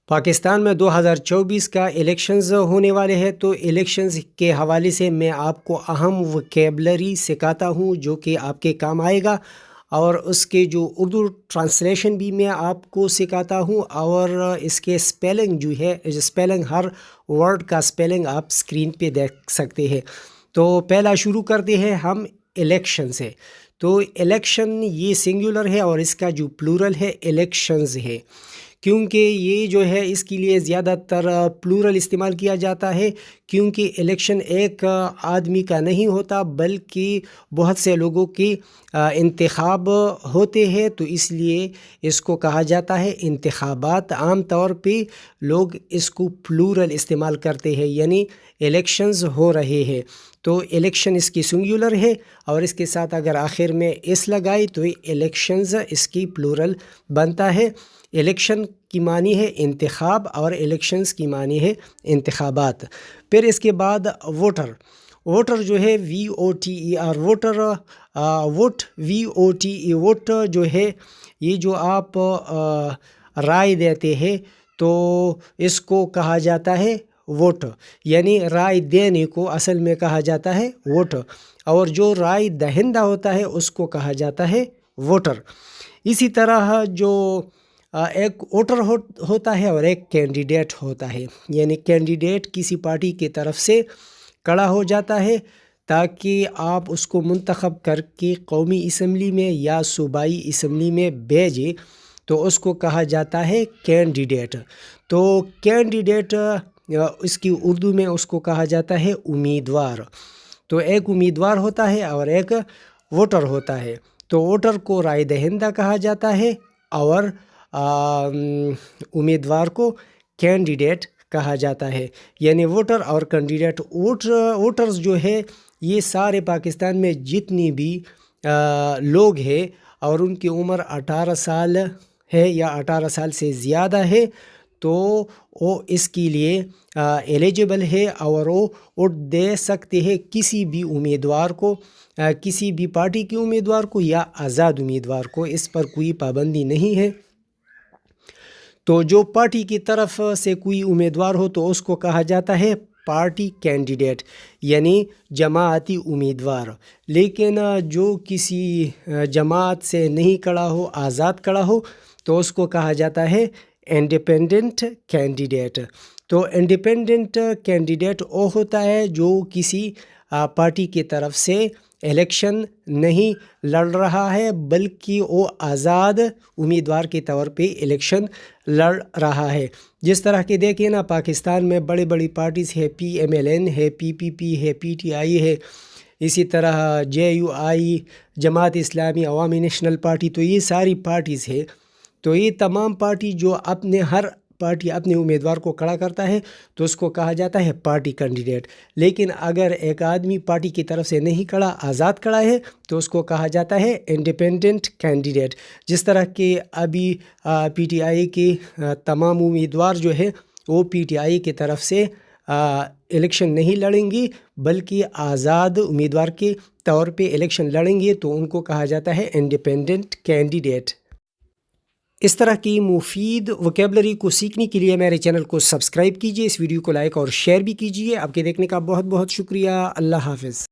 پاکستان میں 2024 کا الیکشنز ہونے والے ہیں، تو الیکشنز کے حوالے سے میں آپ کو اہم وکیبلری سکھاتا ہوں جو کہ آپ کے کام آئے گا، اور اس کے جو اردو ٹرانسلیشن بھی میں آپ کو سکھاتا ہوں، اور اس کے سپیلنگ جو ہے، سپیلنگ ہر ورڈ کا سپیلنگ آپ سکرین پہ دیکھ سکتے ہیں۔ تو پہلا شروع کرتے ہیں ہم الیکشن سے۔ تو الیکشن یہ سنگولر ہے اور اس کا جو پلورل ہے الیکشنز ہے، کیونکہ یہ جو ہے اس کے لیے زیادہ تر پلورل استعمال کیا جاتا ہے، کیونکہ الیکشن ایک آدمی کا نہیں ہوتا بلکہ بہت سے لوگوں کے انتخاب ہوتے ہیں، تو اس لیے اس کو کہا جاتا ہے انتخابات۔ عام طور پہ لوگ اس کو پلورل استعمال کرتے ہیں، یعنی الیکشنز ہو رہے ہیں، تو الیکشن اس کی سنگولر ہے، اور اس کے ساتھ اگر آخر میں اس لگائی تو الیکشنز اس کی پلورل بنتا ہے۔ الیکشن کی معنی ہے انتخاب اور الیکشنز کی معنی ہے انتخابات۔ پھر اس کے بعد ووٹر۔ ووٹر جو ہے VOTER، voter vote VOTE، vote جو ہے یہ جو آپ رائے دیتے ہیں تو اس کو کہا جاتا ہے ووٹ، یعنی رائے دینے کو اصل میں کہا جاتا ہے ووٹ، اور جو رائے دہندہ ہوتا ہے اس کو کہا جاتا ہے ووٹر۔ اسی طرح جو ایک ووٹر ہوتا ہے اور ایک کینڈیڈیٹ ہوتا ہے، یعنی کینڈیڈیٹ کسی پارٹی کی طرف سے کھڑا ہو جاتا ہے تاکہ آپ اس کو منتخب کر کے قومی اسمبلی میں یا صوبائی اسمبلی میں بھیجیں، تو اس کو کہا جاتا ہے کینڈیڈیٹ۔ تو کینڈیڈیٹ اس کی اردو میں اس کو کہا جاتا ہے امیدوار۔ تو ایک امیدوار ہوتا ہے اور ایک ووٹر ہوتا ہے، تو ووٹر کو رائے دہندہ کہا جاتا ہے اور امیدوار کو کینڈیڈیٹ کہا جاتا ہے، یعنی ووٹر اور کینڈیڈیٹ۔ ووٹرز جو ہے یہ سارے پاکستان میں جتنی بھی لوگ ہیں اور ان کی عمر 18 سال ہے یا 18 سال سے زیادہ ہے، تو وہ اس کے لیے ایلیجبل ہے اور وہ ووٹ دے سکتے ہیں کسی بھی امیدوار کو، کسی بھی پارٹی کے امیدوار کو یا آزاد امیدوار کو، اس پر کوئی پابندی نہیں ہے۔ تو جو پارٹی کی طرف سے کوئی امیدوار ہو تو اس کو کہا جاتا ہے پارٹی کینڈیڈیٹ، یعنی جماعتی امیدوار۔ لیکن جو کسی جماعت سے نہیں کھڑا ہو، آزاد کھڑا ہو، تو اس کو کہا جاتا ہے انڈیپینڈنٹ کینڈیڈیٹ۔ تو انڈیپینڈنٹ کینڈیڈیٹ وہ ہوتا ہے جو کسی پارٹی کی طرف سے الیکشن نہیں لڑ رہا ہے بلکہ وہ آزاد امیدوار کے طور پہ الیکشن لڑ رہا ہے۔ جس طرح کہ دیکھیں نا، پاکستان میں بڑی بڑی پارٹیز ہے، PMLN ہے، PPP ہے، PTI ہے، اسی طرح JUI، جماعت اسلامی، عوامی نیشنل پارٹی، تو یہ ساری پارٹیز ہے۔ تو یہ تمام پارٹی جو ہر پارٹی اپنے امیدوار کو کھڑا کرتا ہے تو اس کو کہا جاتا ہے پارٹی کینڈیڈیٹ۔ لیکن اگر ایک آدمی پارٹی کی طرف سے نہیں کھڑا، آزاد کھڑا ہے، تو اس کو کہا جاتا ہے انڈیپینڈنٹ کینڈیڈیٹ۔ جس طرح کہ ابھی PTI کے تمام امیدوار جو ہے وہ PTI کی طرف سے الیکشن نہیں لڑیں گی بلکہ آزاد امیدوار کے طور پہ الیکشن لڑیں گے، تو ان کو کہا جاتا ہے انڈیپینڈنٹ کینڈیڈیٹ۔ اس طرح کی مفید وکیبلری کو سیکھنے کے لیے میرے چینل کو سبسکرائب کیجیے، اس ویڈیو کو لائک اور شیئر بھی کیجیے۔ آپ کے دیکھنے کا بہت بہت شکریہ۔ اللہ حافظ۔